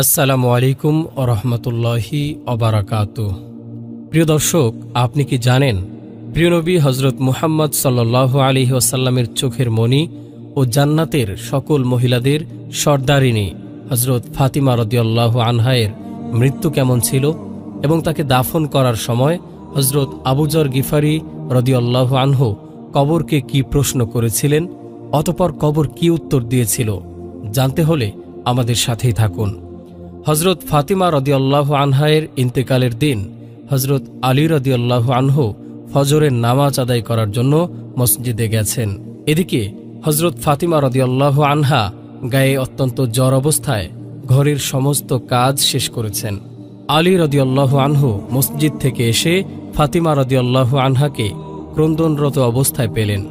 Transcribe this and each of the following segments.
আসসালামু আলাইকুম ওরহমতুল্লাহি ওবারাকাতুহ। প্রিয় দর্শক, আপনি কি জানেন প্রিয় নবী হজরত মুহাম্মদ সাল্লাল্লাহু আলাইহি ওয়াসাল্লামের চোখের মণি ও জান্নাতের সকল মহিলাদের সর্দারিনী হজরত ফাতিমা রাদিয়াল্লাহু আনহায়ের মৃত্যু কেমন ছিল এবং তাকে দাফন করার সময় হজরত আবু যর গিফারি রাদিয়াল্লাহু আনহু কবরকে কি প্রশ্ন করেছিলেন, অতঃপর কবর কি উত্তর দিয়েছিল, জানতে হলে আমাদের সাথেই থাকুন। হজরত ফাতিমা রাদিয়াল্লাহু আনহায়ের ইন্তেকালের দিন হজরত আলী রাদিয়াল্লাহু আনহু ফজরের নামাজ আদায় করার জন্য মসজিদে গেছেন। এদিকে হজরত ফাতিমা রাদিয়াল্লাহু আনহা গায়ে অত্যন্ত জ্বর অবস্থায় ঘরের সমস্ত কাজ শেষ করেছেন। আলী রাদিয়াল্লাহু আনহু মসজিদ থেকে এসে ফাতিমা রাদিয়াল্লাহু আনহাকে ক্রন্দনরত অবস্থায় পেলেন।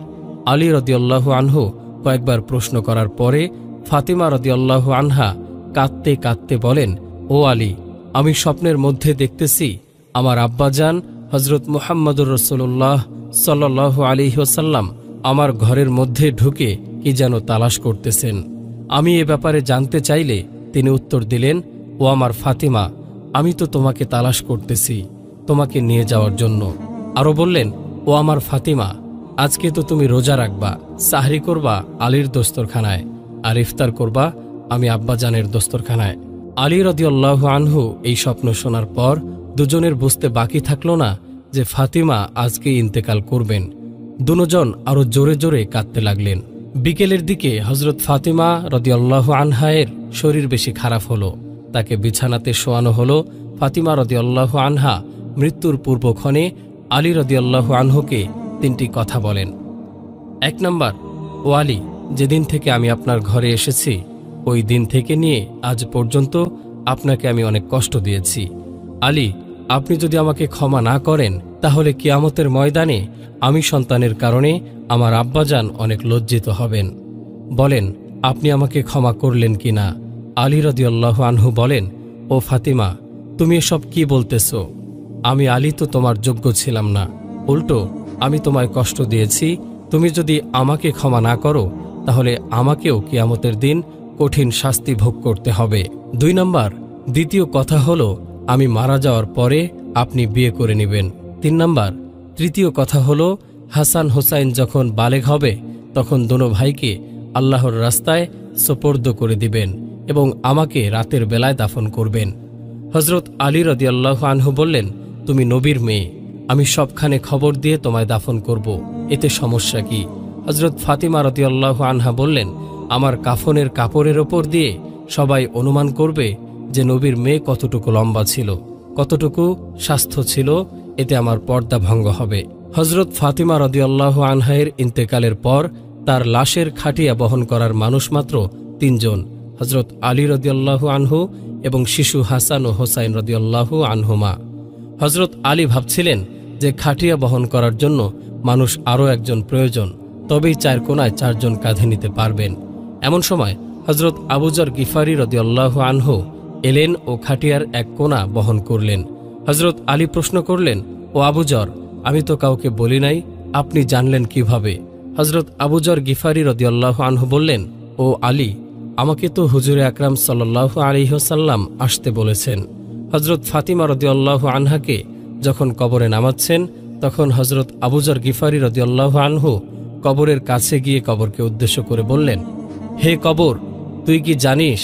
আলী রাদিয়াল্লাহু আনহু কয়েকবার প্রশ্ন করার পরে ফাতিমা রাদিয়াল্লাহু আনহা কাঁদতে কাঁদতে বলেন, ও আলী, আমি স্বপ্নের মধ্যে দেখতেছি আমার আব্বাজান হজরত মুহাম্মদুর রাসূলুল্লাহ সাল্লাল্লাহু আলাইহি ওয়াসাল্লাম আমার ঘরের মধ্যে ঢুকে কি যেন তালাশ করতেছেন। আমি এ ব্যাপারে জানতে চাইলে তিনি উত্তর দিলেন, ও আমার ফাতিমা, আমি তো তোমাকে তালাশ করতেছি তোমাকে নিয়ে যাওয়ার জন্য। আরও বললেন, ও আমার ফাতিমা, আজকে তো তুমি রোজা রাখবা, সাহরি করবা আলীর দস্তরখানায়, আর ইফতার করবা আমি আব্বাজানের দস্তরখানায়। আলী রাদিয়াল্লাহু আনহু এই স্বপ্ন শোনার পর দুজনের বুঝতে বাকি থাকল না যে ফাতিমা আজকে ইন্তেকাল করবেন। দুজন আরও জোরে জোরে কাঁদতে লাগলেন। বিকেলের দিকে হজরত ফাতিমা রাদিয়াল্লাহু আনহায়ের শরীর বেশি খারাপ হলো, তাকে বিছানাতে শোয়ানো হলো। ফাতিমা রাদিয়াল্লাহু আনহা মৃত্যুর পূর্বক্ষণে আলী রাদিয়াল্লাহু আনহুকে তিনটি কথা বলেন। 1 নম্বর, ও আলী, যেদিন থেকে আমি আপনার ঘরে এসেছি ওই দিন থেকে নিয়ে আজ পর্যন্ত আপনাকে আমি অনেক কষ্ট দিয়েছি। আলী, আপনি যদি আমাকে ক্ষমা না করেন তাহলে কিয়ামতের ময়দানে আমি সন্তানের কারণে আমার আব্বাজান অনেক লজ্জিত হবেন। বলেন, আপনি আমাকে ক্ষমা করলেন কি না? আলী রাদিয়াল্লাহু আনহু বলেন, ও ফাতিমা, তুমি এসব কি বলতেছ? আমি আলী তো তোমার যোগ্য ছিলাম না, উল্টো আমি তোমায় কষ্ট দিয়েছি। তুমি যদি আমাকে ক্ষমা না করো তাহলে আমাকেও কিয়ামতের দিন কঠিন শাস্তি ভোগ করতে হবে। 2 নম্বর, দ্বিতীয় কথা হলো আমি মারা যাওয়ার পরে আপনি বিয়ে করে নেবেন। 3 নম্বর, তৃতীয় কথা হলো হাসান হোসাইন যখন বালেগ হবে তখন দোনো ভাইকে আল্লাহর রাস্তায় সোপর্দ করে দিবেন এবং আমাকে রাতের বেলায় দাফন করবেন। হজরত আলী রাদিয়াল্লাহু আনহু বললেন, তুমি নবীর মেয়ে, আমি সবখানে খবর দিয়ে তোমায় দাফন করব, এতে সমস্যা কি? হজরত ফাতিমা রাদিয়াল্লাহু আনহা বললেন, আমার কাফনের কাপড়ের ওপর দিয়ে সবাই অনুমান করবে যে নবীর মেয়ে কতটুকু লম্বা ছিল, কতটুকু স্বাস্থ্য ছিল, এতে আমার পর্দা ভঙ্গ হবে। হজরত ফাতিমা রাদিয়াল্লাহু আনহায়ের ইন্তেকালের পর তার লাশের খাটিয়া বহন করার মানুষ মাত্র 3 জন, হজরত আলী রাদিয়াল্লাহু আনহু এবং শিশু হাসান ও হোসাইন রাদিয়াল্লাহু আনহুমা। হজরত আলী ভাবছিলেন যে খাটিয়া বহন করার জন্য মানুষ আরও একজন প্রয়োজন, তবেই 4 কোণায় 4 জন কাঁধে নিতে পারবেন। এমন সময় হজরত আবু যর গিফারি রাদিয়াল্লাহু আনহু এলেন ও খাটিয়ার এক কোণা বহন করলেন। হজরত আলী প্রশ্ন করলেন, ও আবু যর, আমি তো কাউকে বলি নাই, আপনি জানলেন কিভাবে? হজরত আবু যর গিফারি রাদিয়াল্লাহু আনহু বললেন, ও আলী, আমাকে তো হুজুরে আকরাম সাল্লাল্লাহু আলাইহি ওয়াসাল্লাম আসতে বলেছেন। হজরত ফাতিমা রাদিয়াল্লাহু আনহাকে যখন কবরে নামাচ্ছেন তখন হজরত আবু যর গিফারি রাদিয়াল্লাহু আনহু কবরের কাছে গিয়ে কবরকে উদ্দেশ্য করে বললেন, হে কবর, তুই কি জানিস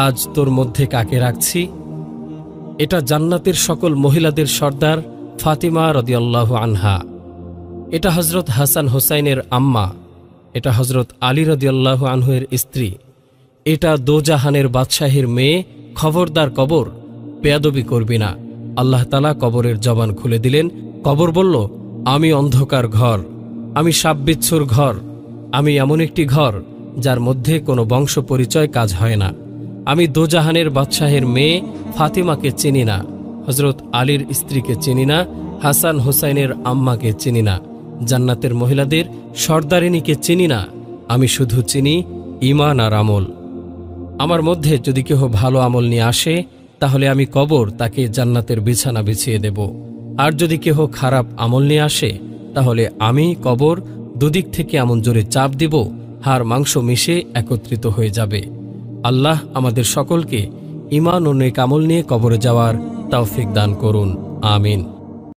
আজ তোর মধ্যে কাকে রাখছি? এটা জান্নাতের সকল মহিলাদের সর্দার ফাতিমা রাদিয়াল্লাহু আনহা। এটা হজরত হাসান হোসাইনের আম্মা। এটা হজরত আলী রাদিয়াল্লাহু আনহুয়ের স্ত্রী। এটা দোজাহানের বাদশাহীর মেয়ে। খবরদার কবর, বেয়াদবি করবি না। আল্লাহ তাআলা কবরের জবান খুলে দিলেন। কবর বলল, আমি অন্ধকার ঘর, আমি সাপবিচ্ছুর ঘর, আমি এমন একটি ঘর যার মধ্যে কোনো বংশ পরিচয় কাজ হয় না। আমি দোজাহানের বাদশাহের মেয়ে ফাতিমাকে চিনি না, হজরত আলীর স্ত্রীকে চিনি না, হাসান হোসাইনের আম্মাকে চিনি না, জান্নাতের মহিলাদের সর্দারিনীকে চিনি না। আমি শুধু চিনি ঈমান আর আমল। আমার মধ্যে যদি কেহ ভালো আমল নিয়ে আসে তাহলে আমি কবর তাকে জান্নাতের বিছানা বিছিয়ে দেব, আর যদি কেহ খারাপ আমল নিয়ে আসে তাহলে আমি কবর দুদিক থেকে এমন জোরে চাপ দিব হাড় মাংস মিশে একত্রিত হয়ে যাবে। আল্লাহ আমাদের সকলকে ঈমান ও নেক আমল নিয়ে কবরে যাওয়ার তৌফিক দান করুন। আমিন।